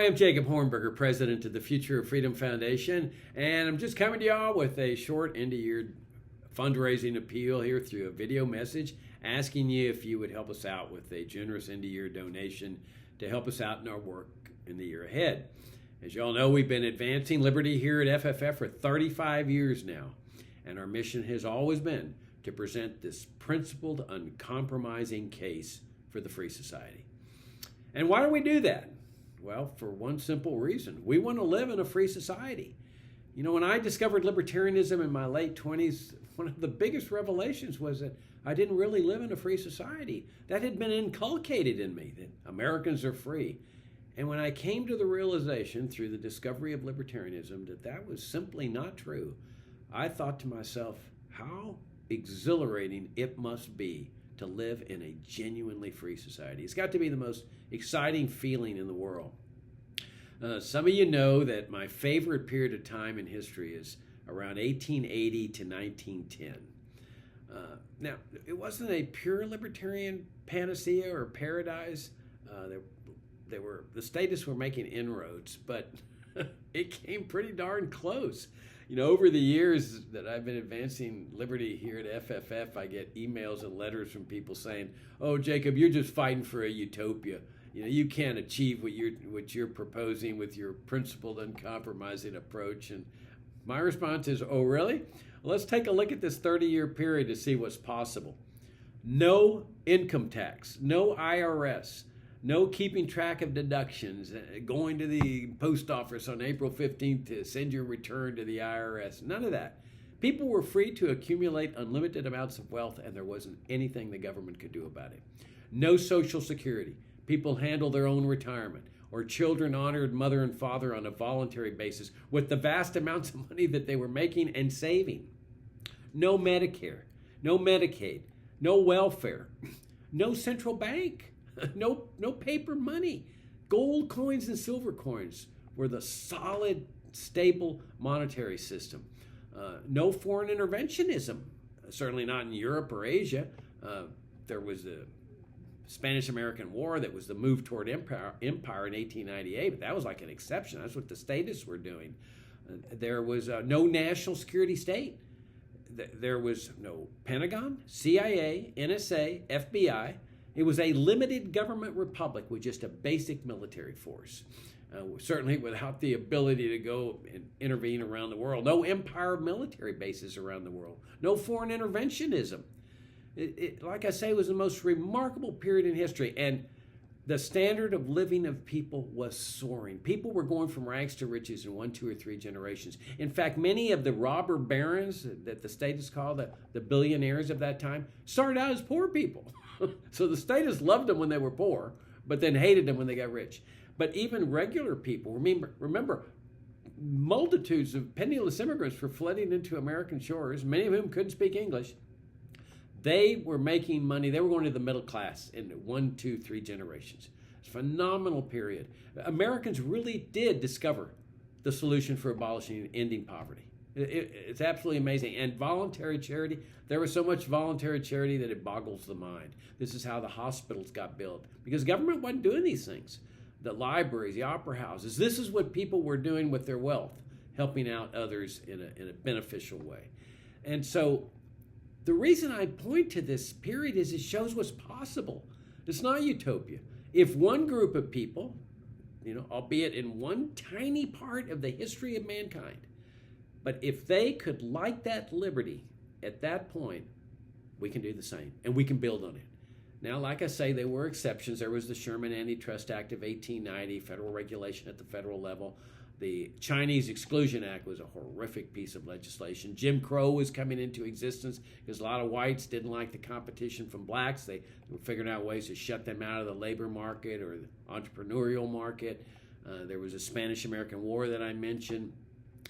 Hi, I'm Jacob Hornberger, president of the Future of Freedom Foundation, and I'm just coming to y'all with a short end-of-year fundraising appeal here through a video message, asking you if you would help us out with a generous end-of-year donation to help us out in our work in the year ahead. As y'all know, we've been advancing liberty here at FFF for 35 years now, and our mission has always been to present this principled, uncompromising case for the free society. And why do we do that? Well, for one simple reason. We want to live in a free society. You know, when I discovered libertarianism in my late 20s, one of the biggest revelations was that I didn't really live in a free society. That had been inculcated in me, that Americans are free. And when I came to the realization through the discovery of libertarianism that that was simply not true, I thought to myself, how exhilarating it must be to live in a genuinely free society. It's got to be the most exciting feeling in the world. Some of you know that my favorite period of time in history is around 1880 to 1910. Now, it wasn't a pure libertarian panacea or paradise. The statists were making inroads, but it came pretty darn close. You know, over the years that I've been advancing liberty here at FFF, I get emails and letters from people saying, "Oh, Jacob, you're just fighting for a utopia. You know, you can't achieve what you're proposing with your principled, uncompromising approach." And my response is, "Oh, really? Well, let's take a look at this 30-year period to see what's possible. No income tax, no IRS, no keeping track of deductions, going to the post office on April 15th to send your return to the IRS. None of that. People were free to accumulate unlimited amounts of wealth, and there wasn't anything the government could do about it. No Social Security. People handled their own retirement, or children honored mother and father on a voluntary basis with the vast amounts of money that they were making and saving. No Medicare, no Medicaid, no welfare, no central bank. No paper money. Gold coins and silver coins were the solid, stable monetary system. No foreign interventionism, certainly not in Europe or Asia. There was the Spanish-American War that was the move toward empire in 1898, but that was like an exception. That's what the statists were doing. There was no national security state. There was no Pentagon, CIA, NSA, FBI. It was a limited government republic with just a basic military force, certainly without the ability to go and intervene around the world. No empire military bases around the world. No foreign interventionism. Like I say, it was the most remarkable period in history, and the standard of living of people was soaring. People were going from rags to riches in 1, 2, or 3 generations. In fact, many of the robber barons that the statists call the billionaires of that time started out as poor people. So the statists loved them when they were poor, but then hated them when they got rich. But even regular people, remember, multitudes of penniless immigrants were flooding into American shores, many of whom couldn't speak English. They were making money. They were going to the middle class in 1, 2, 3 generations. It's a phenomenal period. Americans really did discover the solution for abolishing and ending poverty. It's absolutely amazing. And voluntary charity, there was so much voluntary charity that it boggles the mind. This is how the hospitals got built, because government wasn't doing these things. The libraries, the opera houses, this is what people were doing with their wealth, helping out others in a beneficial way. And so the reason I point to this period is it shows what's possible. It's not utopia. If one group of people, albeit in one tiny part of the history of mankind, but if they could like that liberty at that point, we can do the same, and we can build on it. Now, like I say, there were exceptions. There was the Sherman Antitrust Act of 1890, federal regulation at the federal level. The Chinese Exclusion Act was a horrific piece of legislation. Jim Crow was coming into existence because a lot of whites didn't like the competition from blacks. They were figuring out ways to shut them out of the labor market or the entrepreneurial market. There was a Spanish-American War that I mentioned.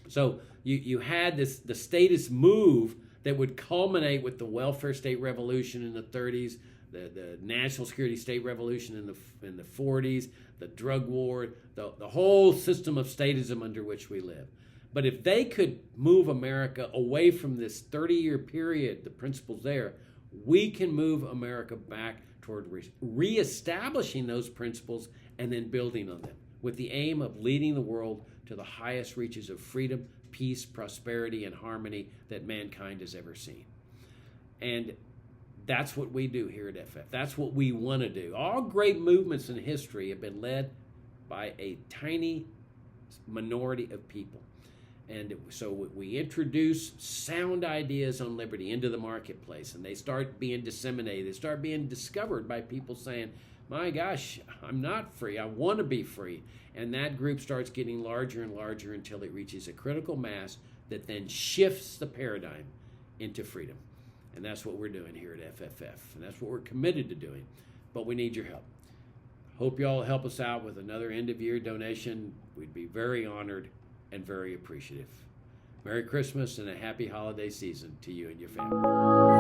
So you had the statist move that would culminate with the welfare state revolution in the 30s, the national security state revolution in the 40s, the drug war, the whole system of statism under which we live. But if they could move America away from this 30-year period, the principles there, we can move America back toward reestablishing those principles and then building on them. with the aim of leading the world to the highest reaches of freedom, peace, prosperity, and harmony that mankind has ever seen. And that's what we do here at FF. That's what we want to do. All great movements in history have been led by a tiny minority of people. And so we introduce sound ideas on liberty into the marketplace, and they start being disseminated. They start being discovered by people saying, my gosh, I'm not free. I want to be free. And that group starts getting larger and larger until it reaches a critical mass that then shifts the paradigm into freedom. And that's what we're doing here at FFF. And that's what we're committed to doing. But we need your help. Hope you all help us out with another end-of-year donation. We'd be very honored and very appreciative. Merry Christmas and a happy holiday season to you and your family.